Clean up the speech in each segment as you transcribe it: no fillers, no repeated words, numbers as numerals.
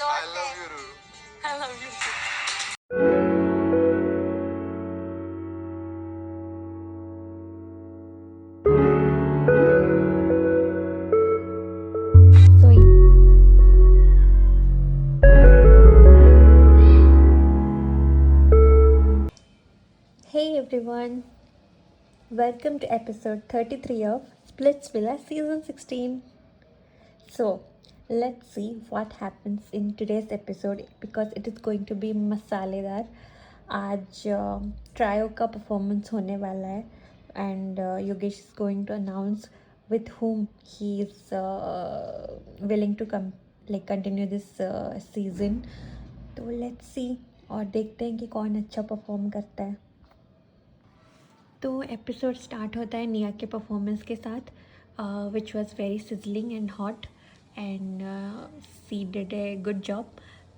I love you, Ru. I love you too. So, hey everyone, welcome to episode 33 of Splits Villa season 16. So, let's see what happens in today's episode because it is going to be मसालेदार. आज trio का performance होने वाला है and Yogesh is going to announce with whom he is willing to come like continue this season. तो let's सी और देखते हैं कि कौन अच्छा परफॉर्म करता है. तो एपिसोड स्टार्ट होता है निया के परफॉर्मेंस के साथ which was very sizzling and hot and she did a good job.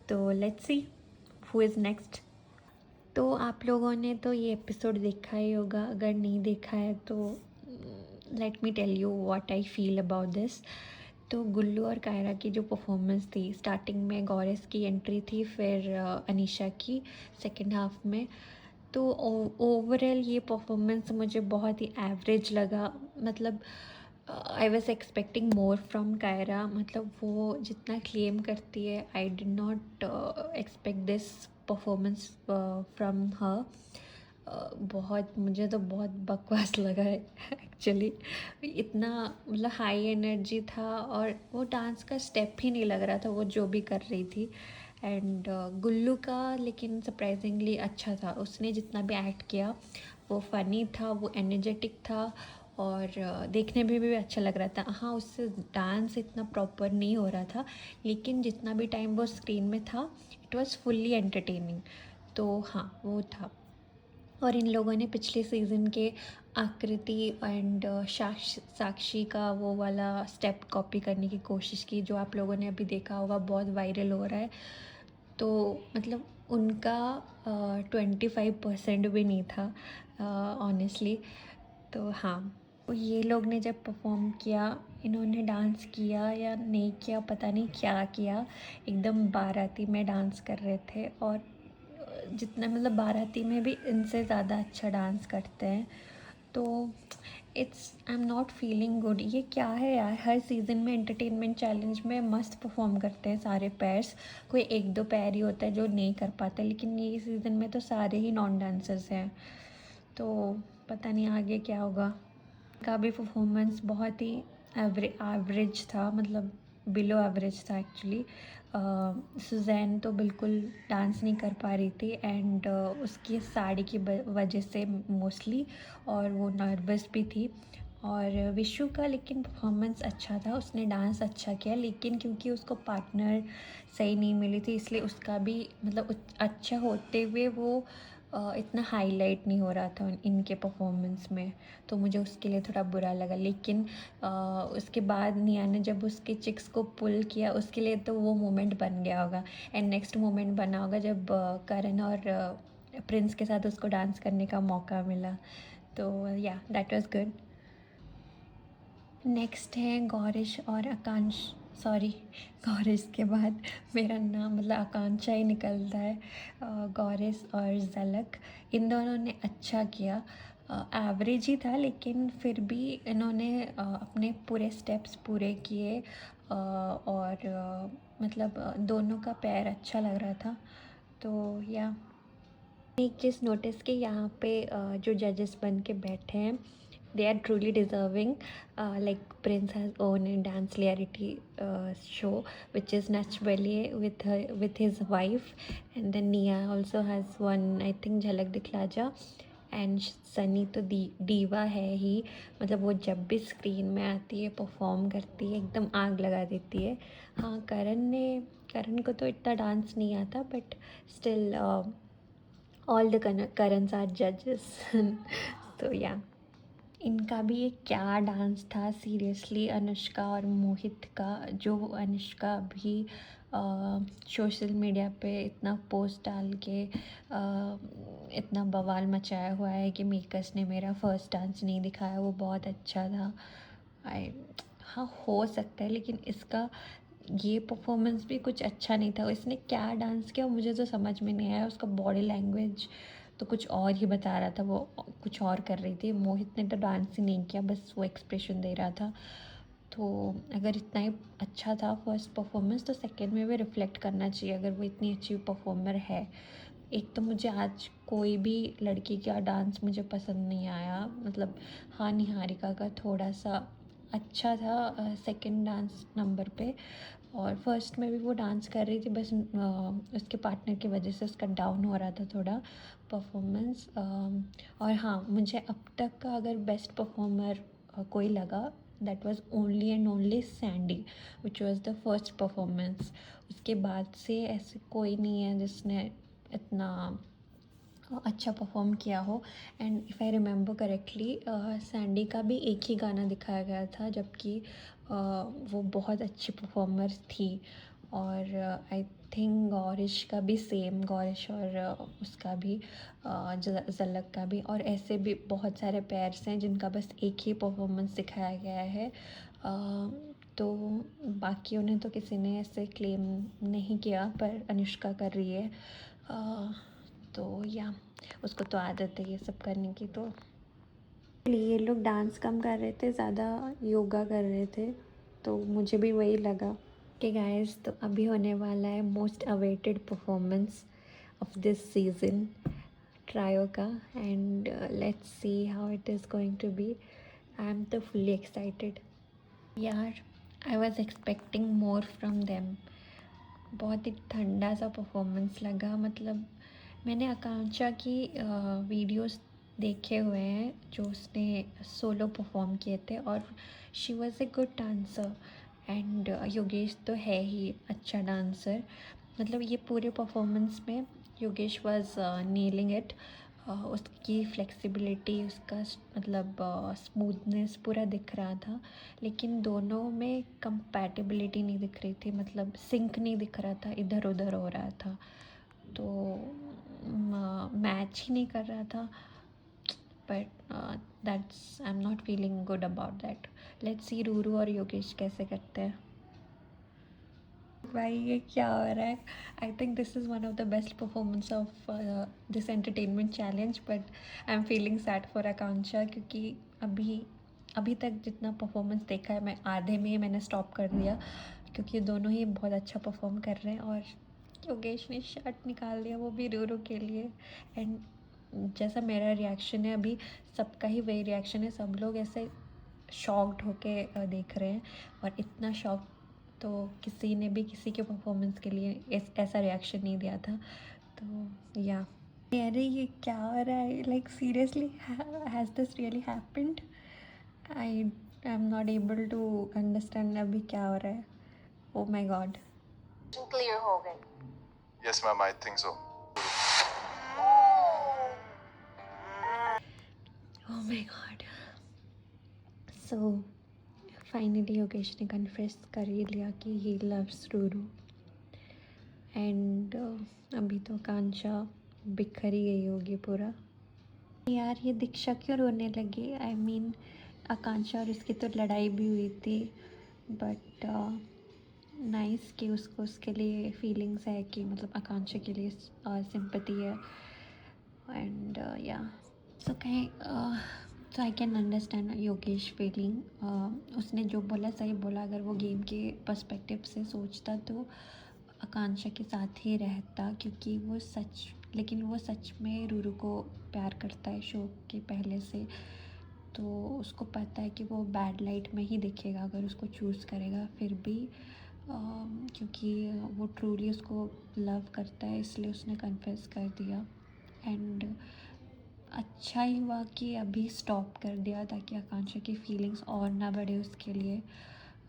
तो let's see who is next. तो आप लोगों ने तो ये एपिसोड देखा ही होगा, अगर नहीं देखा है तो let me tell you what I feel about this. तो गुल्लू और कायरा की जो परफॉर्मेंस थी, स्टार्टिंग में गौरेस की एंट्री थी, फिर अनीशा की सेकेंड हाफ में. तो ओवरऑल ये परफॉर्मेंस मुझे बहुत ही एवरेज लगा. मतलब I was expecting more from Kaira. मतलब वो जितना क्लेम करती है, I did not expect this performance from her. बहुत मुझे तो बहुत बकवास लगा है एक्चुअली. इतना मतलब हाई एनर्जी था और वो डांस का स्टेप ही नहीं लग रहा था वो जो भी कर रही थी. एंड गुल्लू का लेकिन सरप्राइजिंगली अच्छा था. उसने जितना भी एक्ट किया वो फ़नी था, वो एनर्जेटिक था और देखने में भी अच्छा लग रहा था. हाँ, उससे डांस इतना प्रॉपर नहीं हो रहा था, लेकिन जितना भी टाइम वो स्क्रीन में था इट वाज फुल्ली एंटरटेनिंग. तो हाँ, वो था. और इन लोगों ने पिछले सीज़न के आकृति एंड साक्षी का वो वाला स्टेप कॉपी करने की कोशिश की, जो आप लोगों ने अभी देखा होगा बहुत वायरल हो रहा है. तो मतलब उनका 25% भी नहीं था ऑनेस्टली. तो हाँ, ये लोग ने जब परफॉर्म किया, इन्होंने डांस किया या नहीं किया पता नहीं, क्या किया, एकदम बाराती में डांस कर रहे थे. और जितना मतलब बाराती में भी इनसे ज़्यादा अच्छा डांस करते हैं. तो it's I am not feeling good. ये क्या है यार, हर सीज़न में एंटरटेनमेंट चैलेंज में मस्त परफॉर्म करते हैं सारे पैर्स. कोई एक दो पैर ही होता है जो नहीं कर पाता, लेकिन ये सीज़न में तो सारे ही नॉन डांसर्स हैं. तो पता नहीं आगे क्या होगा. का भी परफॉर्मेंस बहुत ही एवरेज था, मतलब बिलो एवरेज था एक्चुअली. सुजैन तो बिल्कुल डांस नहीं कर पा रही थी एंड उसकी साड़ी की वजह से मोस्टली, और वो नर्वस भी थी. और विशु का लेकिन परफॉर्मेंस अच्छा था, उसने डांस अच्छा किया, लेकिन क्योंकि उसको पार्टनर सही नहीं मिली थी इसलिए उसका भी मतलब अच्छा होते हुए वो इतना हाईलाइट नहीं हो रहा था इनके परफॉर्मेंस में. तो मुझे उसके लिए थोड़ा बुरा लगा. लेकिन उसके बाद निया ने जब उसके चिक्स को पुल किया, उसके लिए तो वो मोमेंट बन गया होगा. एंड नेक्स्ट मोमेंट बना होगा जब करण और प्रिंस के साथ उसको डांस करने का मौका मिला. तो या दैट वाज गुड. नेक्स्ट है गौरिश और आकांक्ष. सॉरी, गौरिश के बाद मेरा नाम मतलब आकांक्षा ही निकलता है. गौरिश और झलक, इन दोनों ने अच्छा किया. एवरेज ही था लेकिन फिर भी इन्होंने अपने पूरे स्टेप्स पूरे किए. और मतलब दोनों का पैर अच्छा लग रहा था. तो या एक चीज़ नोटिस की, यहाँ पे जो जजेस बन के बैठे हैं, they are truly deserving. Like Prince has own a dance reality show which is Nach Baliye with his wife, and then Nia also has one, I think, Jhalak Dikhla Ja. And Sunny तो दीवा है ही. मतलब वो जब भी screen में आती है परफॉर्म करती है, एकदम आग लगा देती है. हाँ, करण को तो इतना डांस नहीं आता, बट स्टिल ऑल द करंस आर जजेस. तो या इनका भी ये क्या डांस था सीरियसली. अनुष्का और मोहित का, जो अनुष्का भी सोशल मीडिया पे इतना पोस्ट डाल के इतना बवाल मचाया हुआ है कि मेकर्स ने मेरा फर्स्ट डांस नहीं दिखाया, वो बहुत अच्छा था. आई हाँ, हो सकता है, लेकिन इसका ये परफॉर्मेंस भी कुछ अच्छा नहीं था। इसने क्या डांस किया मुझे तो समझ में नहीं आया। उसका बॉडी लैंग्वेज तो कुछ और ही बता रहा था, वो कुछ और कर रही थी। मोहित ने तो डांस ही नहीं किया, बस वो एक्सप्रेशन दे रहा था। तो अगर इतना ही अच्छा था फर्स्ट परफॉर्मेंस, तो सेकंड में भी रिफ्लेक्ट करना चाहिए अगर वो इतनी अच्छी परफॉर्मर है। एक तो मुझे आज कोई भी लड़की का डांस मुझे पसंद नहीं आया। मतलब हाँ, निहारिका का थोड़ा सा अच्छा था सेकंड डांस नंबर पे, और फर्स्ट में भी वो डांस कर रही थी, बस उसके पार्टनर की वजह से उसका डाउन हो रहा था थोड़ा परफॉर्मेंस। और हाँ, मुझे अब तक का अगर बेस्ट परफॉर्मर कोई लगा, that was only and only Sandy, which was the first performance. उसके बाद से ऐसे कोई नहीं है जिसने इतना अच्छा परफॉर्म किया हो। And if I remember correctly, Sandy का भी एक ही गाना दिखाया गया था, जबकि वो बहुत अच्छी परफॉर्मर थी। और आई थिंक गौरिश का भी सेम, गौरिश और उसका भी झलक का भी। और ऐसे भी बहुत सारे पेयर्स हैं जिनका बस एक ही परफॉर्मेंस दिखाया गया है। तो बाकियों ने तो किसी ने ऐसे क्लेम नहीं किया, पर अनुष्का कर रही है। तो या उसको तो आदत है ये सब करने की। तो ये लोग डांस कम कर रहे थे, ज़्यादा योगा कर रहे थे, तो मुझे भी वही लगा कि गाइस, तो अभी होने वाला है most awaited performance of this season, trio का। And let's see how it is going to be. I am तो फुल्ली एक्साइटेड यार। I was expecting more from them. बहुत ही ठंडा सा परफॉर्मेंस लगा। मतलब मैंने आकांक्षा की वीडियोस देखे हुए हैं जो उसने सोलो परफॉर्म किए थे, और she was a good dancer. And Yogesh तो है ही अच्छा डांसर। मतलब ये पूरे परफॉर्मेंस में योगेश वॉज नीलिंग इट। उसकी फ्लेक्सिबिलिटी, उसका मतलब स्मूथनेस पूरा दिख रहा था। लेकिन दोनों में कंपैटिबिलिटी नहीं दिख रही थी, मतलब सिंक नहीं दिख रहा था, इधर उधर हो रहा था। तो मैच ही नहीं कर रहा था। But that's, I am not feeling good about that. Let's see Ruru और योगेश कैसे करते हैं। भाई ये क्या हो रहा है? I think this is one of the best performance of this entertainment challenge, but I am feeling sad for Akanksha, क्योंकि अभी अभी तक जितना परफॉर्मेंस देखा है, मैं आधे में ही मैंने स्टॉप कर दिया, क्योंकि दोनों ही बहुत अच्छा परफॉर्म कर रहे हैं। और योगेश ने शर्ट निकाल दिया, वो भी रूरू के लिए। एंड जैसा मेरा रिएक्शन है अभी, सबका ही वही रिएक्शन है। सब लोग ऐसे शॉक्ड होके देख रहे हैं, और इतना शॉक तो किसी ने भी किसी के परफॉर्मेंस के लिए ऐसा रिएक्शन नहीं दिया था। तो या अरे ये क्या हो रहा है? Like seriously, has this really happened? I am not able to understand अभी क्या हो रहा है। ओ माई गॉड। क्लियर हो गए। Yes, ma'am, I think so. Oh my god. So finally Yogesh ने कन्फेस कर ही लिया कि ही लव्स रूरू। एंड अभी तो आकांक्षा बिखर ही गई होगी पूरा। यार ये दीक्षा क्यों रोने लगी? आई मीन आकांक्षा और इसकी तो लड़ाई भी हुई थी, बट नाइस कि उसको उसके लिए फीलिंग्स है, कि मतलब आकांक्षा के लिए सिंपैथी है। एंड या सो कहीं so I can understand Yogesh feeling. उसने जो बोला सही बोला। अगर वो गेम के पर्सपेक्टिव से सोचता तो आकांक्षा के साथ ही रहता, क्योंकि वो सच, लेकिन वो सच में रूरू को प्यार करता है शो के पहले से। तो उसको पता है कि वो बैड लाइट में ही दिखेगा अगर उसको चूज़ करेगा। फिर भी क्योंकि वो ट्रूली उसको लव करता है, इसलिए उसने कन्फेस कर दिया। एंड अच्छा ही हुआ कि अभी स्टॉप कर दिया, ताकि आकांक्षा की फीलिंग्स और ना बढ़े उसके लिए।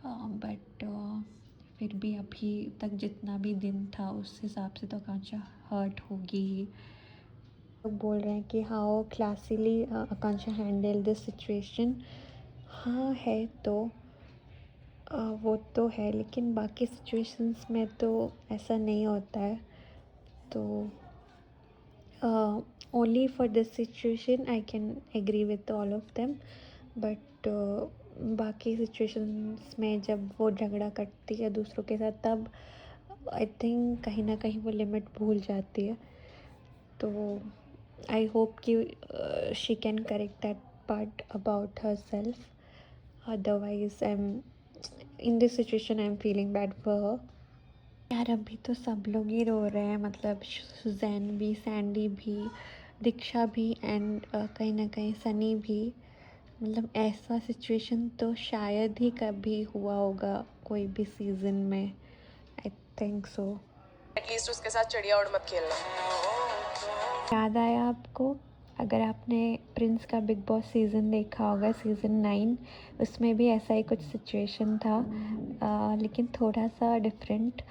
बट फिर भी अभी तक जितना भी दिन था उस हिसाब से तो आकांक्षा हर्ट होगी ही। लोग बोल रहे हैं कि how classily Akanksha handle this situation. हाँ है तो वो तो है, लेकिन बाकी सिचुएशंस में तो ऐसा नहीं होता है। तो only for this situation I can agree with all of them, but बाकी सिचुएशंस में जब वो झगड़ा करती है दूसरों के साथ, तब आई थिंक कहीं ना कहीं वो लिमिट भूल जाती है. तो आई होप कि she can correct that part about her self. Otherwise I am in this situation, I am feeling bad for her. यार अभी तो सब लोग ही रो रहे हैं, मतलब सुजैन भी, सैंडी भी, दीक्षा भी, एंड कहीं ना कहीं सनी भी. मतलब ऐसा सिचुएशन तो शायद ही कभी हुआ होगा कोई भी सीज़न में. I think so. एटलीस्ट उसके साथ चिड़िया उड़ मत खेलना. याद आया आपको? अगर आपने प्रिंस का बिग बॉस सीज़न देखा होगा, सीज़न 9, उसमें भी ऐसा ही कुछ सिचुएशन था, लेकिन थोड़ा सा डिफरेंट.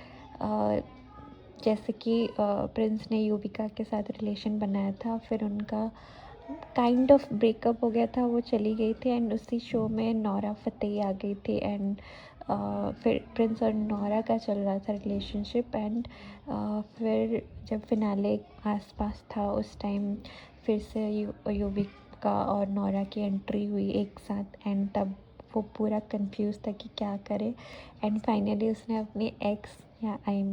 जैसे कि प्रिंस ने युविका के साथ रिलेशन बनाया था, फिर उनका काइंड ऑफ ब्रेकअप हो गया था, वो चली गई थी, एंड उसी शो में नोरा फतेही आ गई थी, एंड फिर प्रिंस और नोरा का चल रहा था रिलेशनशिप. एंड फिर जब फिनाले आसपास था उस टाइम फिर से युविका और नोरा की एंट्री हुई एक साथ, एंड तब वो पूरा कंफ्यूज था कि क्या करे. एंड फाइनली उसने अपनी एक्स, या आई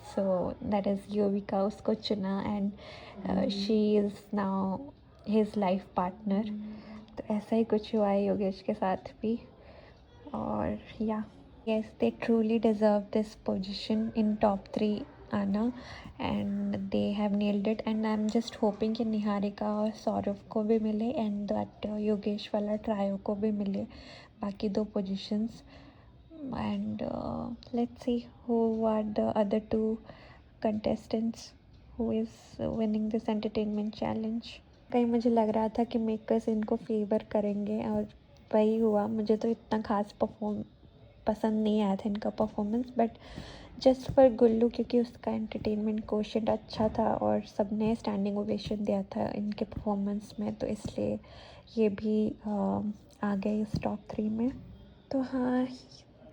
सो दैट इज़ युविका, उसको चुना, and she is now his life partner. तो ऐसा ही कुछ हुआ है योगेश के साथ भी. और या yes, they truly deserve this position in top 3 आना, and they have nailed it. And I'm just hoping कि निहारिका और सौरभ को भी मिले, and that योगेश वाला ट्रायो को भी मिले बाकी 2 positions. And let's see who are the other 2 contestants who is winning this entertainment challenge. कहीं मुझे लग रहा था कि मेकर्स इनको फेवर करेंगे, और वही हुआ. मुझे तो इतना खास पसंद नहीं आया था इनका परफॉर्मेंस, बट जस्ट फॉर गुल्लू, क्योंकि उसका एंटरटेनमेंट कोशेंट अच्छा था और सबने स्टैंडिंग ओवेशन दिया था इनके परफॉर्मेंस में, तो इसलिए ये भी आ गए इस टॉप 3 में. तो हाँ,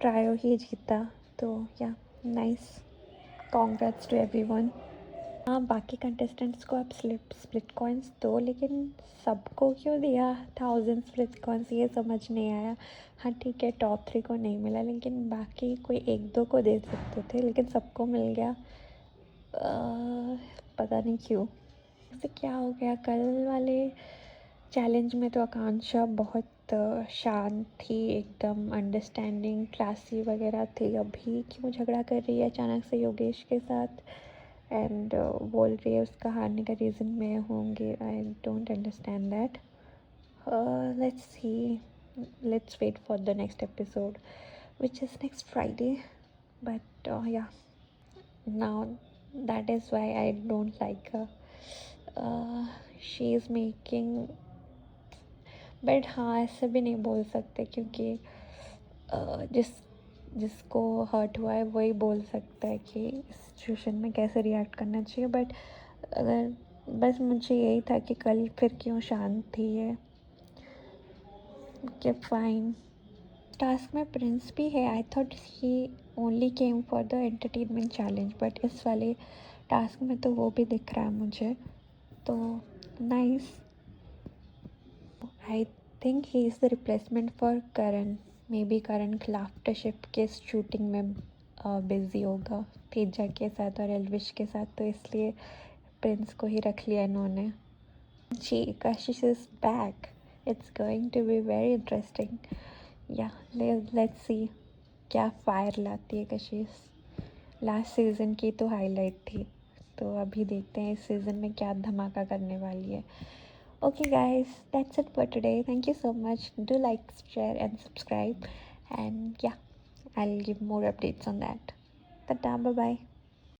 ट्रायो ही जीता. तो या नाइस, कॉन्ग्रेट्स टू एवरीवन. हाँ, बाकी कंटेस्टेंट्स को आप स्प्लिट कॉइन्स दो, लेकिन सबको क्यों दिया 1000 स्प्लिट कॉइन्स, ये समझ नहीं आया. हाँ ठीक है, टॉप 3 को नहीं मिला, लेकिन बाकी कोई 1-2 को दे सकते थे, लेकिन सबको मिल गया. पता नहीं क्यों, ऐसे क्या हो गया. कल वाले चैलेंज में तो आकांक्षा बहुत शांत थी, एकदम अंडरस्टैंडिंग, क्लासी वगैरह थी. अभी क्यों झगड़ा कर रही है अचानक से योगेश के साथ, एंड बोल रही है उसका हारने का रीज़न मैं होंगी. I don't understand that. Let's see, let's wait for the next episode, which is next Friday. But yeah, now that is why I don't like her. She is making, but हाँ ऐसे भी नहीं बोल सकते, क्योंकि जिसको हर्ट हुआ है वही बोल सकता है कि इस सिचुएशन में कैसे रिएक्ट करना चाहिए. बट अगर बस मुझे यही था कि कल फिर क्यों शांत थी ये. Okay fine. टास्क में प्रिंस भी है. I thought he only came for the entertainment challenge, but इस वाले टास्क में तो वो भी दिख रहा है मुझे. तो nice. I think he is the replacement for Karan. May be Karan laughter ship के शूटिंग में बिज़ी होगा तेजा के साथ और एलविश के साथ, तो इसलिए प्रिंस को ही रख लिया इन्होंने. जी, Kashish is back. It's going to be very interesting. या लेट्स सी क्या फायर लाती है कशिश. लास्ट सीज़न की तो हाईलाइट थी, तो अभी देखते हैं इस सीज़न में क्या धमाका करने वाली है. Okay guys, that's it for today. Thank you so much. Do like, share and subscribe, and yeah, I'll give more updates on that. Tata, bye bye.